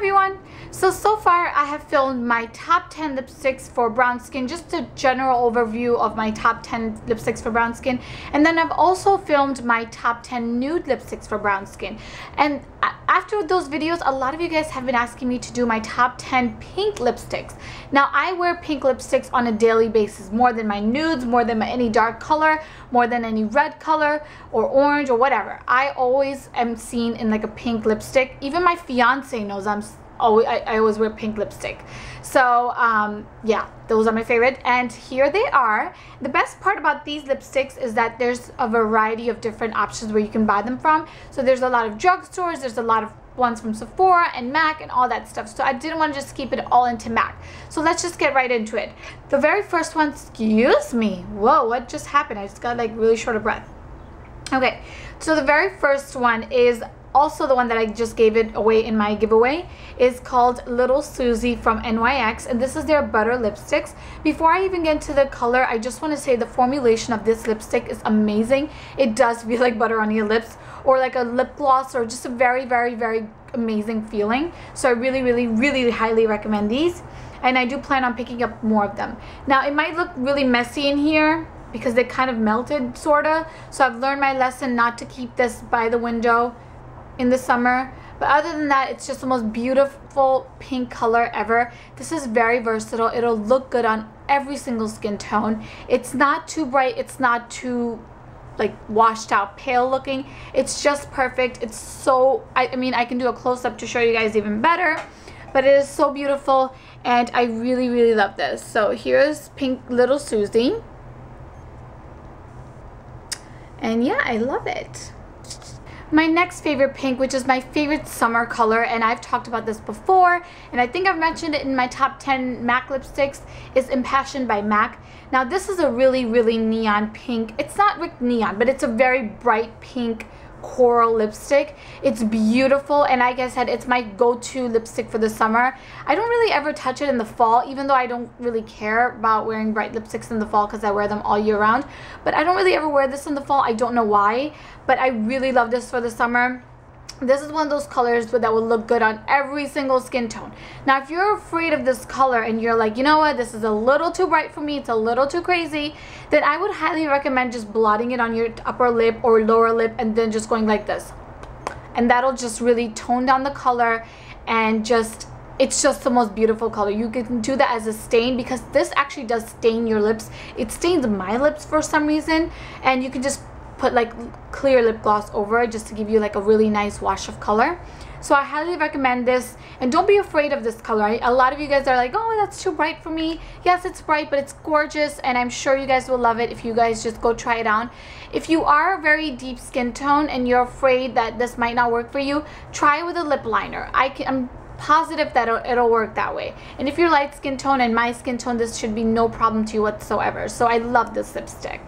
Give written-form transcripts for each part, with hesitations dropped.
everyone! So far I have filmed my top 10 lipsticks for brown skin, just a general overview of my top 10 lipsticks for brown skin, and then I've also filmed my top 10 nude lipsticks for brown skin. And after those videos, a lot of you guys have been asking me to do my top 10 pink lipsticks. Now I wear pink lipsticks on a daily basis, more than my nudes, more than any dark color, more than any red color or orange or whatever. I always am seen in like a pink lipstick. Even my fiance knows I always wear pink lipstick. So yeah, those are my favorite, and here they are. The best part about these lipsticks is that there's a variety of different options where you can buy them from. So there's a lot of drugstores, there's a lot of ones from Sephora and MAC and all that stuff. So I didn't want to just keep it all into MAC. So let's just get right into it. The very first one, excuse me, whoa, what just happened? I just got like really short of breath. Okay, so the very first one is also the one that I just gave it away in my giveaway. Is called Little Susie from NYX, and this is their butter lipsticks. Before I even get into the color, I just want to say the formulation of this lipstick is amazing. It does feel like butter on your lips, or like a lip gloss, or just a very amazing feeling. So I really highly recommend these, and I do plan on picking up more of them. Now it might look really messy in here because they kind of melted sorta, so I've learned my lesson not to keep this by the window in the summer. But other than that, it's just the most beautiful pink color ever. This is very versatile. It'll look good on every single skin tone. It's not too bright, it's not too like washed out pale looking. It's just perfect. It's so, I mean, I can do a close-up to show you guys even better, but it is so beautiful, and I really love this. So here's pink Little Susie, and yeah, I love it. My next favorite pink, which is my favorite summer color, and I've talked about this before, and I think I've mentioned it in my top 10 MAC lipsticks, is Impassioned by MAC. Now this is a really neon pink. It's not like neon, but it's a very bright pink coral lipstick. It's beautiful, and like I said, it's my go-to lipstick for the summer. I don't really ever touch it in the fall, even though I don't really care about wearing bright lipsticks in the fall because I wear them all year round. But I don't really ever wear this in the fall. I don't know why, but I really love this for the summer. This is one of those colors that will look good on every single skin tone. Now if you're afraid of this color and you're like, you know what, this is a little too bright for me, it's a little too crazy, then I would highly recommend just blotting it on your upper lip or lower lip and then just going like this, and that'll just really tone down the color, and just it's just the most beautiful color. You can do that as a stain because this actually does stain your lips. It stains my lips for some reason, and you can just put like clear lip gloss over it just to give you like a really nice wash of color. So I highly recommend this, and don't be afraid of this color. A lot of you guys are like, oh, that's too bright for me. Yes, it's bright, but it's gorgeous, and I'm sure you guys will love it if you guys just go try it on. If you are a very deep skin tone and you're afraid that this might not work for you, try it with a lip liner. I'm positive that it'll work that way. And if you're light skin tone and my skin tone, this should be no problem to you whatsoever. So I love this lipstick.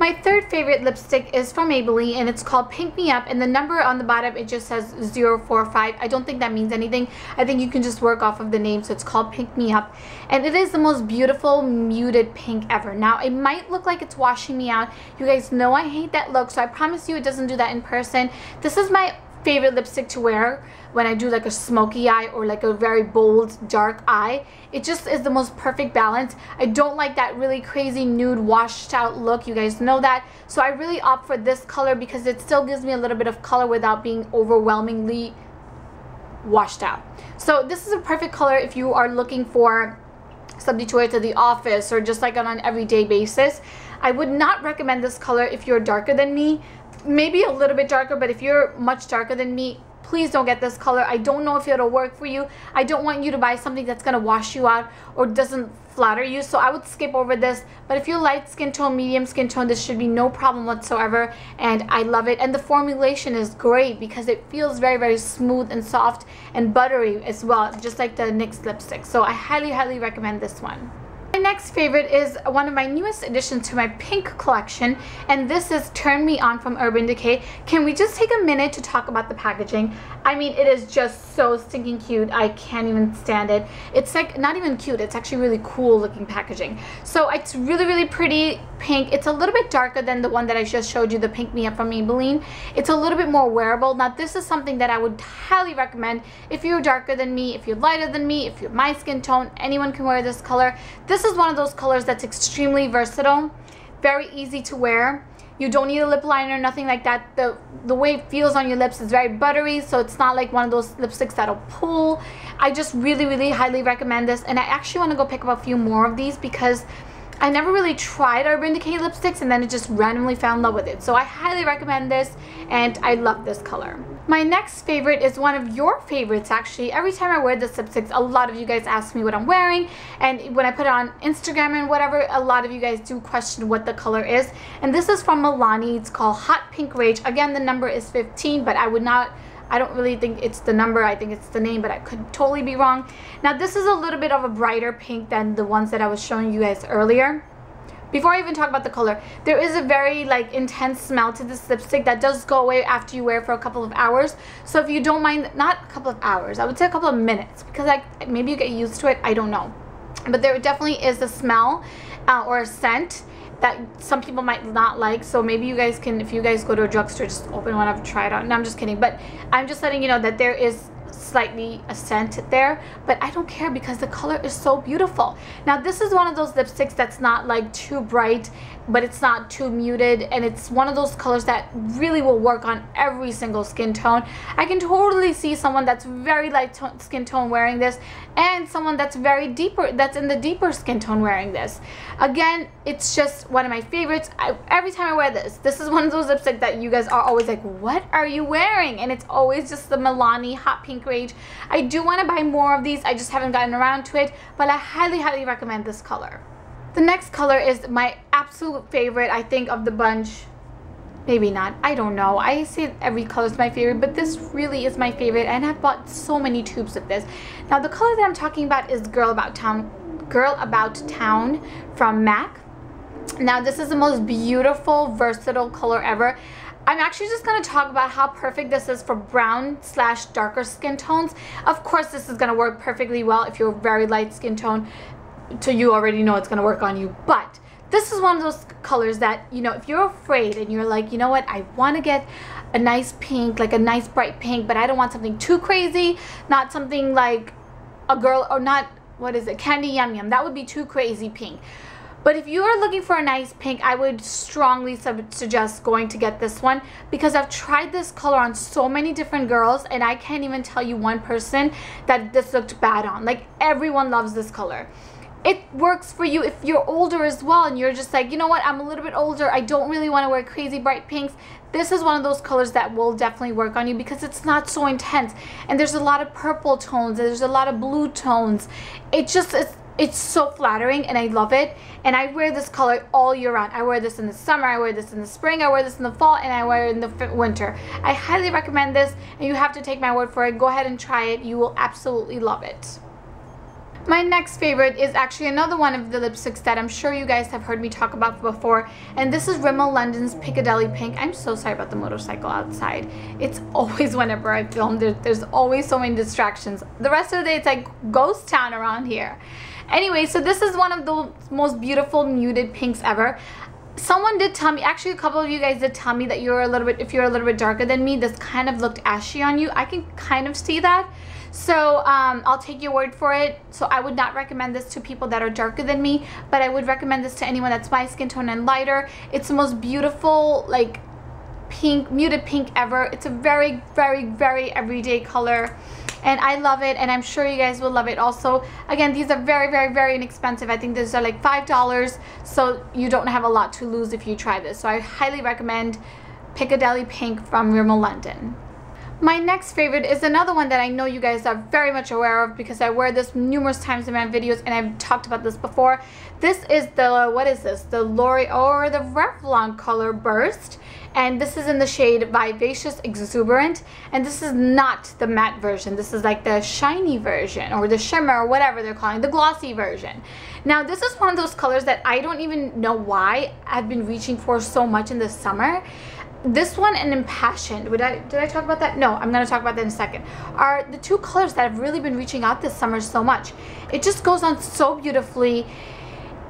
My third favorite lipstick is from Maybelline, and it's called Pink Me Up, and the number on the bottom, it just says 045. I don't think that means anything. I think you can just work off of the name, so it's called Pink Me Up, and it is the most beautiful muted pink ever. Now it might look like it's washing me out. You guys know I hate that look, so I promise you it doesn't do that in person. This is my favorite lipstick to wear when I do like a smoky eye or like a very bold dark eye. It just is the most perfect balance. I don't like that really crazy nude washed out look, you guys know that, so I really opt for this color because it still gives me a little bit of color without being overwhelmingly washed out. So this is a perfect color if you are looking for something to wear to the office or just like on an everyday basis. I would not recommend this color if you're darker than me. Maybe a little bit darker, but if you're much darker than me, please don't get this color. I don't know if it'll work for you. I don't want you to buy something that's gonna wash you out or doesn't flatter you, so I would skip over this. But if you're light skin tone, medium skin tone, this should be no problem whatsoever, and I love it. And the formulation is great because it feels very smooth and soft and buttery as well, just like the NYX lipstick. So I highly recommend this one. My next favorite is one of my newest additions to my pink collection, and this is Turn Me On from Urban Decay. Can we just take a minute to talk about the packaging? I mean, it is just so stinking cute. I can't even stand it. It's like not even cute, it's actually really cool looking packaging. So it's really, really pretty pink. It's a little bit darker than the one that I just showed you, the Pink Me Up from Maybelline. It's a little bit more wearable. Now this is something that I would highly recommend if you're darker than me, if you're lighter than me, if you're my skin tone, anyone can wear this color. This is one of those colors that's extremely versatile, very easy to wear. You don't need a lip liner, nothing like that. The way it feels on your lips is very buttery, so it's not like one of those lipsticks that'll pull. I just really, really highly recommend this, and I actually want to go pick up a few more of these because I never really tried Urban Decay lipsticks and then it just randomly fell in love with it. So I highly recommend this, and I love this color. My next favorite is one of your favorites actually. Every time I wear this lipstick, a lot of you guys ask me what I'm wearing, and when I put it on Instagram and whatever, a lot of you guys do question what the color is. And this is from Milani. It's called Hot Pink Rage. Again, the number is 15, but I don't really think it's the number, I think it's the name, but I could totally be wrong. Now this is a little bit of a brighter pink than the ones that I was showing you guys earlier. Before I even talk about the color, there is a very like intense smell to this lipstick that does go away after you wear it for a couple of hours. So if you don't mind, not a couple of hours, I would say a couple of minutes, because like maybe you get used to it, I don't know. But there definitely is a smell or a scent that some people might not like. So maybe you guys can, if you guys go to a drugstore, just open one up, try it out. No, I'm just kidding. But I'm just letting you know that there is slightly a scent there, but I don't care because the color is so beautiful. Now this is one of those lipsticks that's not like too bright, but it's not too muted, and it's one of those colors that really will work on every single skin tone. I can totally see someone that's very light skin tone wearing this, and someone that's that's in the deeper skin tone wearing this. Again, it's just one of my favorites. Every time I wear this is one of those lipsticks that you guys are always like, what are you wearing? And it's always just the Milani Hot Pink Rage. I do want to buy more of these, I just haven't gotten around to it, but I highly, highly recommend this color. The next color is my absolute favorite, I think, of the bunch. Maybe not, I don't know. I say every color is my favorite, but this really is my favorite, and I've bought so many tubes of this. Now the color that I'm talking about is Girl About Town from MAC. Now this is the most beautiful, versatile color ever. I'm actually just going to talk about how perfect this is for brown / darker skin tones. Of course, this is going to work perfectly well if you're a very light skin tone, so you already know it's going to work on you. But this is one of those colors that, you know, if you're afraid and you're like, you know what, I want to get a nice pink, like a nice bright pink, but I don't want something too crazy, not something like a girl, or not, what is it, Candy Yum Yum. That would be too crazy pink. But if you are looking for a nice pink, I would strongly suggest going to get this one, because I've tried this color on so many different girls, and I can't even tell you one person that this looked bad on. Like, everyone loves this color. It works for you if you're older as well, and you're just like, you know what, I'm a little bit older, I don't really want to wear crazy bright pinks. This is one of those colors that will definitely work on you because it's not so intense, and there's a lot of purple tones, and there's a lot of blue tones. It's so flattering, and I love it, and I wear this color all year round. I wear this in the summer, I wear this in the spring, I wear this in the fall, and I wear it in the winter. I highly recommend this, and you have to take my word for it. Go ahead and try it. You will absolutely love it. My next favorite is actually another one of the lipsticks that I'm sure you guys have heard me talk about before, and this is Rimmel London's Piccadilly Pink. I'm so sorry about the motorcycle outside. It's always, whenever I film, there's always so many distractions. The rest of the day it's like ghost town around here. Anyway, so this is one of the most beautiful muted pinks ever. Someone did tell me, actually a couple of you guys did tell me that if you're a little bit darker than me, this kind of looked ashy on you. I can kind of see that. So I'll take your word for it. So I would not recommend this to people that are darker than me, but I would recommend this to anyone that's my skin tone and lighter. It's the most beautiful, like, pink, muted pink ever. It's a very, very, very everyday color, and I love it, and I'm sure you guys will love it also. Again, these are very, very, very inexpensive. I think these are like $5, so you don't have a lot to lose if you try this. So I highly recommend Piccadilly Pink from Rimmel London. My next favorite is another one that I know you guys are very much aware of because I wear this numerous times in my videos, and I've talked about this before. This is the, what is this? The L'Oreal or the Revlon Colorburst. and this is in the shade Vivacious Exuberant, and this is not the matte version. This is like the shiny version, or the shimmer, or whatever they're calling, the glossy version. Now this is one of those colors that I don't even know why I've been reaching for so much in the summer. This one and Impassioned, did I talk about that? No, I'm going to talk about that in a second, are the two colors that I've really been reaching out this summer so much. It just goes on so beautifully.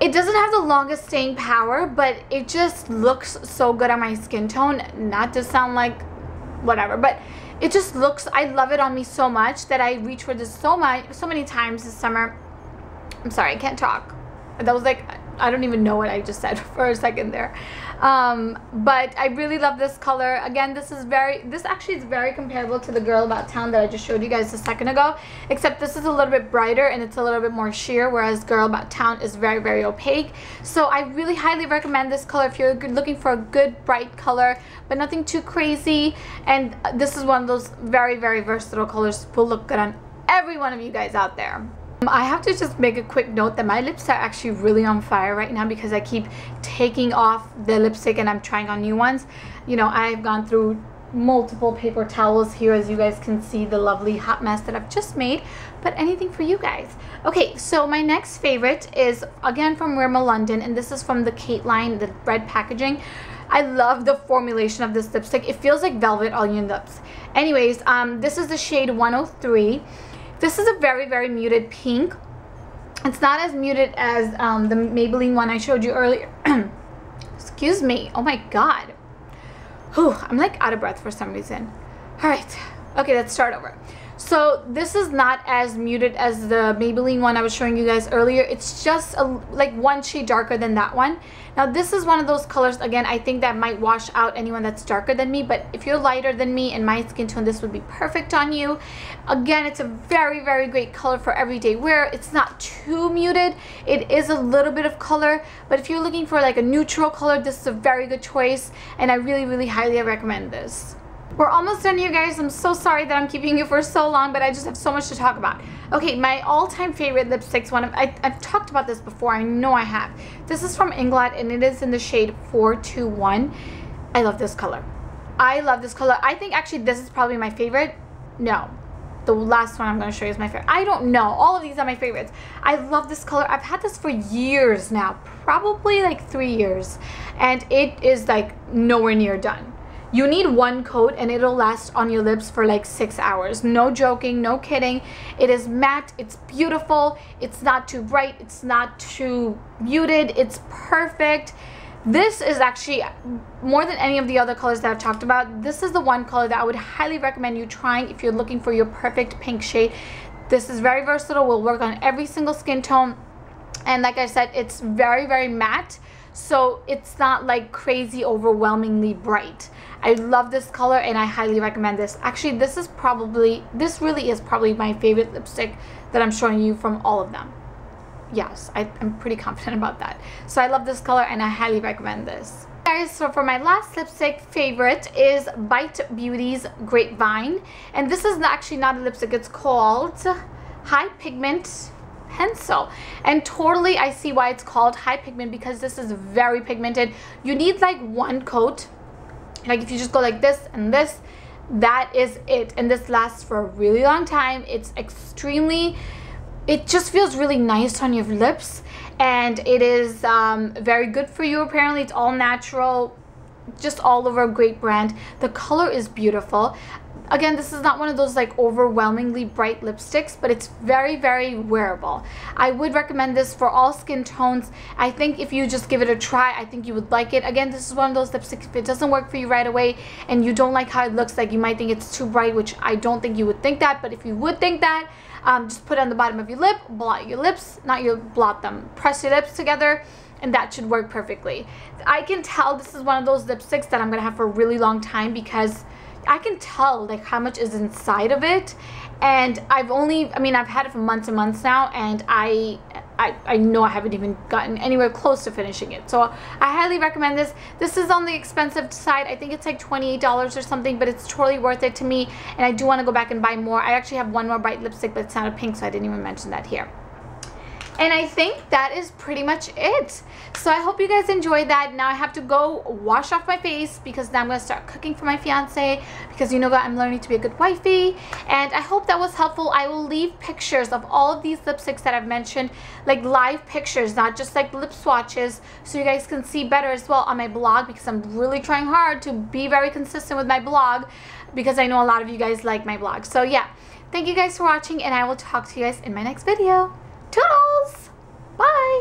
It doesn't have the longest staying power, but it just looks so good on my skin tone. Not to sound like whatever, but it just looks, I love it on me so much that I reach for this so many times this summer. I'm sorry, I can't talk. That was like, I don't even know what I just said for a second there. But I really love this color. Again, this actually is very comparable to the Girl About Town that I just showed you guys a second ago, except this is a little bit brighter and it's a little bit more sheer, whereas Girl About Town is very, very opaque. So I really highly recommend this color if you're looking for a good bright color, but nothing too crazy. And this is one of those very, very versatile colors. Will look good on every one of you guys out there. I have to just make a quick note that my lips are actually really on fire right now because I keep taking off the lipstick and I'm trying on new ones. You know, I've gone through multiple paper towels here, as you guys can see the lovely hot mess that I've just made, but anything for you guys. Okay, so my next favorite is again from Rimmel London, and this is from the Kate line, the red packaging. I love the formulation of this lipstick. It feels like velvet on your lips. Anyways, this is the shade 103. This is a very, very muted pink. It's not as muted as the Maybelline one I showed you earlier. Excuse me. Oh my God. Whew, I'm like out of breath for some reason. All right. Okay, let's start over. So this is not as muted as the Maybelline one I was showing you guys earlier. It's just like one shade darker than that one. Now this is one of those colors, again, I think that might wash out anyone that's darker than me, but if you're lighter than me and my skin tone, this would be perfect on you. Again, it's a very, very great color for everyday wear. It's not too muted. It is a little bit of color, but if you're looking for like a neutral color, this is a very good choice, and I really, really highly recommend this. We're almost done here, guys. I'm so sorry that I'm keeping you for so long, but I just have so much to talk about. Okay, my all-time favorite lipsticks, I've talked about this before, I know I have. This is from Inglot, and it is in the shade 421. I love this color. I love this color. I think actually this is probably my favorite. No, the last one I'm going to show you is my favorite. I don't know. All of these are my favorites. I love this color. I've had this for years now, probably like 3 years, and it is like nowhere near done. You need one coat and it'll last on your lips for like 6 hours. No joking, no kidding. It is matte, it's beautiful, it's not too bright, it's not too muted, it's perfect. This is actually, more than any of the other colors that I've talked about, this is the one color that I would highly recommend you trying if you're looking for your perfect pink shade. This is very versatile, will work on every single skin tone. And like I said, it's very, very matte. So it's not like crazy overwhelmingly bright. I love this color and I highly recommend this. Actually, this really is probably my favorite lipstick that I'm showing you from all of them. Yes, I'm pretty confident about that. So I love this color and I highly recommend this. Guys, so for my last lipstick favorite is Bite Beauty's Grapevine. And this is actually not a lipstick, it's called High Pigment Pencil, and totally I see why it's called high pigment, because this is very pigmented. You need like one coat, like if you just go like this and this, that is it, and this lasts for a really long time. It's extremely, it just feels really nice on your lips, and it is very good for you. Apparently it's all natural, just all over, a great brand. The color is beautiful. Again, this is not one of those like overwhelmingly bright lipsticks, but it's very, very wearable. I would recommend this for all skin tones. I think if you just give it a try, I think you would like it. Again, this is one of those lipsticks, if it doesn't work for you right away and you don't like how it looks, like you might think it's too bright, which I don't think you would think that, but if you would think that, just put it on the bottom of your lip, blot your lips, blot them, press your lips together, and that should work perfectly. I can tell this is one of those lipsticks that I'm gonna have for a really long time, because I can tell like how much is inside of it, and I've had it for months and months now, and I know I haven't even gotten anywhere close to finishing it. So I highly recommend this. This is on the expensive side. I think it's like $28 or something, but it's totally worth it to me, and I do want to go back and buy more. I actually have one more bright lipstick, but it's not a pink, so I didn't even mention that here. And I think that is pretty much it. So I hope you guys enjoyed that. Now I have to go wash off my face because now I'm going to start cooking for my fiance, because you know what, I'm learning to be a good wifey. And I hope that was helpful. I will leave pictures of all of these lipsticks that I've mentioned, like live pictures, not just like lip swatches, so you guys can see better as well on my blog, because I'm really trying hard to be very consistent with my blog, because I know a lot of you guys like my blog. So yeah, thank you guys for watching, and I will talk to you guys in my next video. Toodles! Bye!